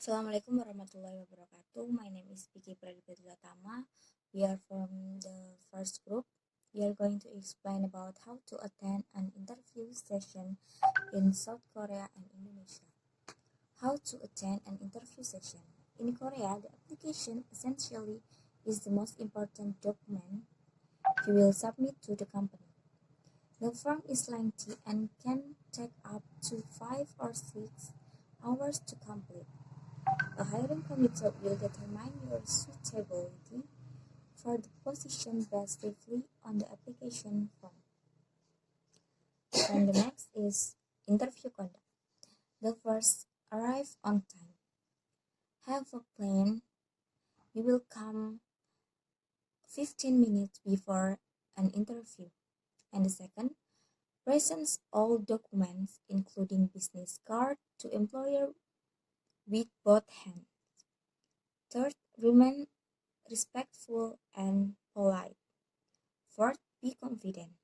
Assalamualaikum warahmatullahi wabarakatuh. My name is Vicky Pradipatama. We are from the first group. We are going to explain about how to attend an interview session in South Korea and Indonesia. How to attend an interview session. In Korea, the application essentially is the most important document you will submit to the company. The form is lengthy and can take up to 5 or 6 hours to complete. A hiring committee will determine your suitability for the position based chiefly on the application form. And the next is interview conduct. The first, arrive on time. Have a plan. You will come 15 minutes before an interview. And the second, present all documents, including business card, to employer with both hands. Third, remain respectful and polite. Fourth, be confident.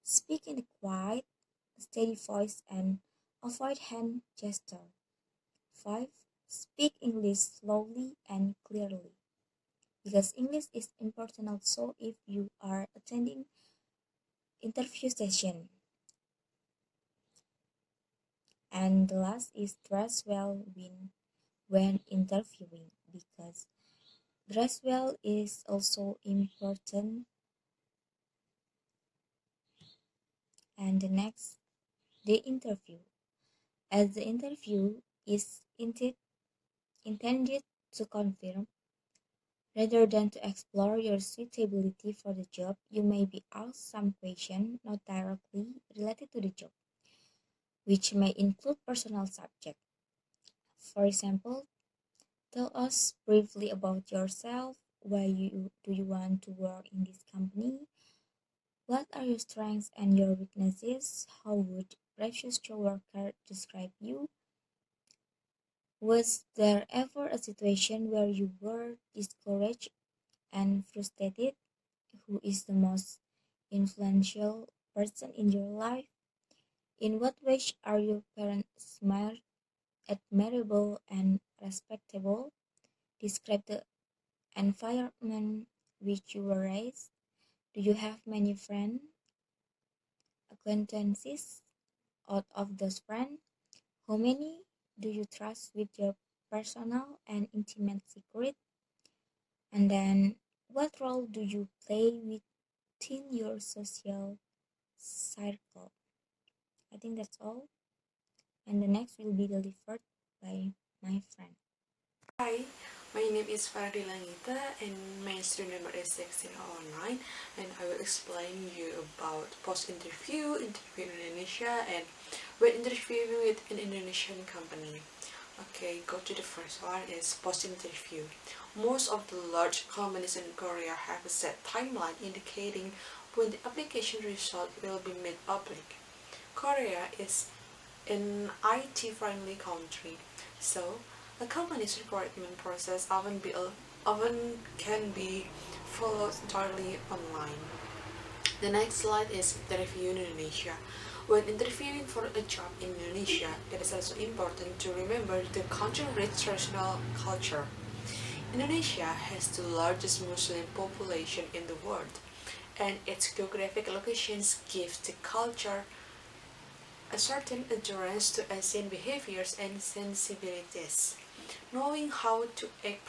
Speak in a quiet, steady voice and avoid hand gesture. 5. Speak English slowly and clearly. Because English is important also if you are attending interview session. And the last is dress well when interviewing, because dress well is also important. And the next, the interview. As the interview is intended to confirm rather than to explore your suitability for the job, you may be asked some questions not directly related to the job, which may include personal subject. For example, tell us briefly about yourself. Why do you want to work in this company? What are your strengths and your weaknesses? How would previous coworker describe you? Was there ever a situation where you were discouraged and frustrated? Who is the most influential person in your life? In what ways are your parents smart, admirable, and respectable? Describe the environment which you were raised. Do you have many friends, acquaintances? Out of those friends, how many do you trust with your personal and intimate secret? And then, what role do you play within your social circle? I think that's all. And the next will be delivered by my friend. Hi, my name is Fardi Langita and my student number is 1609, and I will explain you about post-interview, interview in Indonesia, and when interviewing with an Indonesian company. Okay, go to the first one is post-interview. Most of the large companies in Korea have a set timeline indicating when the application result will be made public. Korea is an IT-friendly country, so a company's recruitment process often can be followed entirely online. The next slide is interview in Indonesia. When interviewing for a job in Indonesia, it is also important to remember the country-rich traditional culture. Indonesia has the largest Muslim population in the world, and its geographic locations give the culture a certain adherence to Asian behaviors and sensibilities. Knowing how to act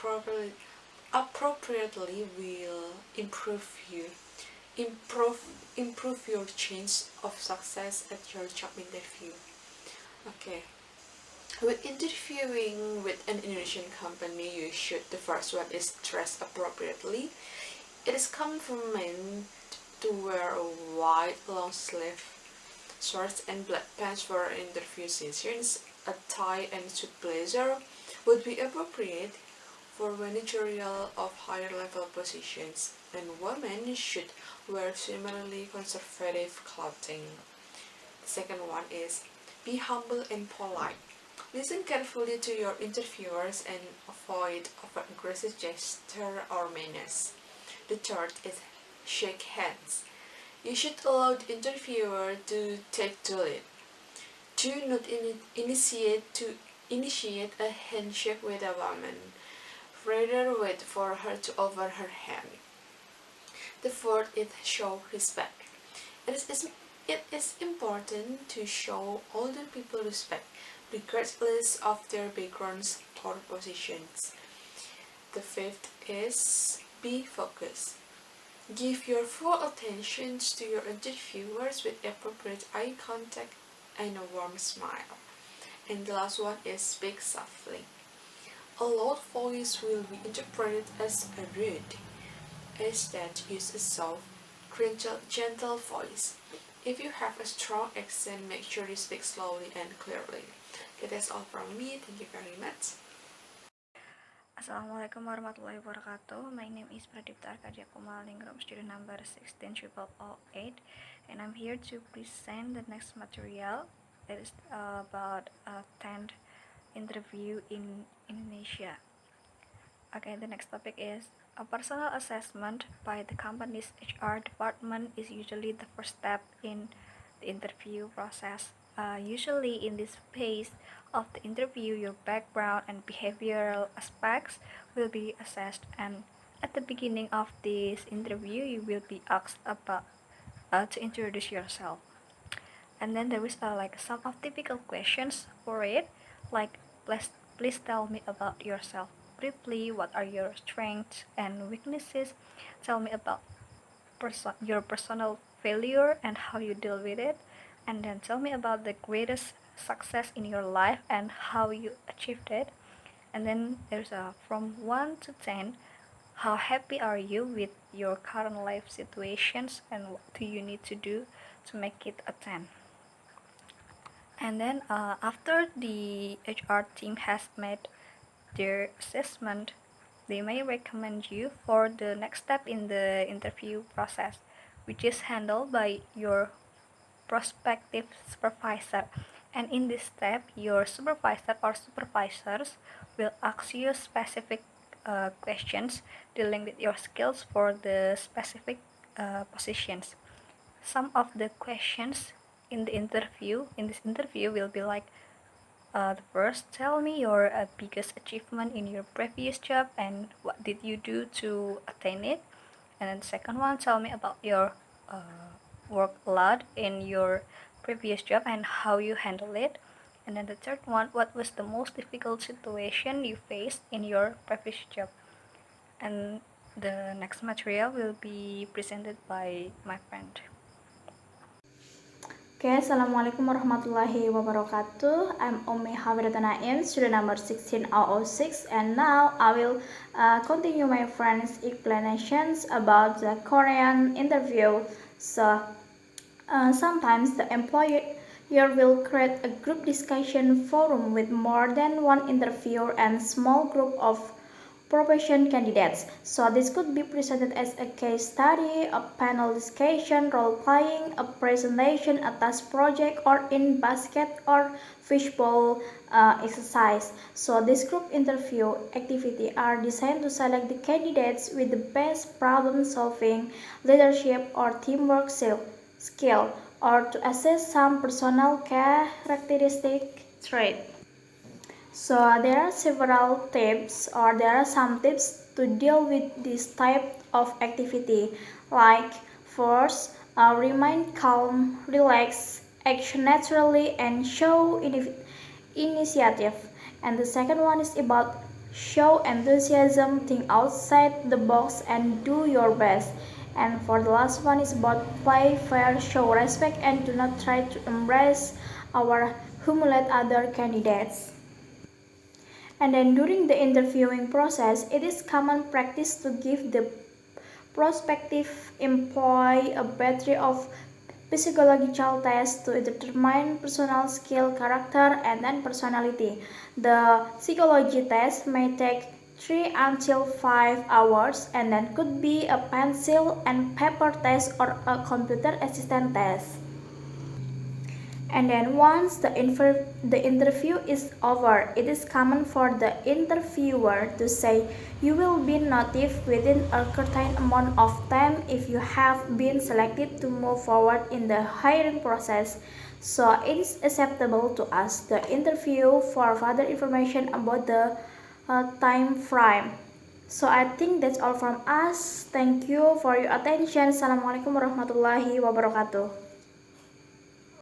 appropriately will improve your chance of success at your job interview. Okay. With interviewing with an Indonesian company, the first one is dress appropriately. It is common for men to wear a white long sleeve shorts and black pants for interview sessions. A tie and suit blazer would be appropriate for managerial of higher level positions, and women should wear similarly conservative clothing. The second one is be humble and polite. Listen carefully to your interviewers and avoid over-aggressive gesture or manners. The third is shake hands. You should allow the interviewer to take the lead. Do not initiate initiate a handshake with a woman. Rather wait for her to offer her hand. The fourth is show respect. It is important to show older people respect, regardless of their backgrounds or positions. The fifth is be focused. Give your full attention to your interviewers with appropriate eye contact and a warm smile. And the last one is speak softly. A loud voice will be interpreted as rude. Instead, use a soft, gentle voice. If you have a strong accent, make sure you speak slowly and clearly. Okay, that's all from me. Thank you very much. Assalamualaikum warahmatullahi wabarakatuh. My name is Pradipta Arkadia Kumalingrum, student number 160008, and I'm here to present the next material. It is about a 10th interview in Indonesia. Okay, the next topic is a personal assessment by the company's HR department is usually the first step in the interview process. Usually in this phase of the interview, your background and behavioral aspects will be assessed, and at the beginning of this interview, you will be asked about to introduce yourself. And then there is like some of typical questions for it, like please tell me about yourself briefly. What are your strengths and weaknesses? Tell me about your personal failure and how you deal with it. And then tell me about the greatest success in your life and how you achieved it. And then there's a from 1 to 10, how happy are you with your current life situations and what do you need to do to make it a 10. And then after the HR team has made their assessment, they may recommend you for the next step in the interview process, which is handled by your prospective supervisor. And in this step, your supervisor or supervisors will ask you specific questions dealing with your skills for the specific positions. Some of the questions in this interview will be like, the first, tell me your biggest achievement in your previous job and what did you do to attain it. And then the second one, tell me about your workload in your previous job and how you handle it. And then the third one, what was the most difficult situation you faced in your previous job. And the next material will be presented by my friend. Okay, Assalamualaikum warahmatullahi wabarakatuh. I'm Umi Hawiratanaim, student number 16006, and now I will continue my friend's explanations about the Korean interview. So, sometimes the employer will create a group discussion forum with more than one interviewer and small group of probation candidates. So this could be presented as a case study, a panel discussion, role-playing, a presentation, a task project, or in basket or fishbowl exercise. So this group interview activity are designed to select the candidates with the best problem-solving, leadership, or teamwork skill, or to assess some personal characteristic trait. So there are several tips, or there are some tips to deal with this type of activity. Like first, remain calm, relax, act naturally, and show initiative. And the second one is about show enthusiasm, think outside the box, and do your best. And for the last one is about play fair, show respect, and do not try to embrace or humiliate other candidates. And then during the interviewing process, it is common practice to give the prospective employee a battery of psychological tests to determine personal skill, character, and then personality. The psychology test may take 3 until 5 hours and then could be a pencil and paper test or a computer assistant test. And then once the interview is over, it is common for the interviewer to say, you will be notified within a certain amount of time if you have been selected to move forward in the hiring process. So it is acceptable to ask the interview for further information about the time frame. So I think that's all from us. Thank you for your attention. Assalamualaikum warahmatullahi wabarakatuh.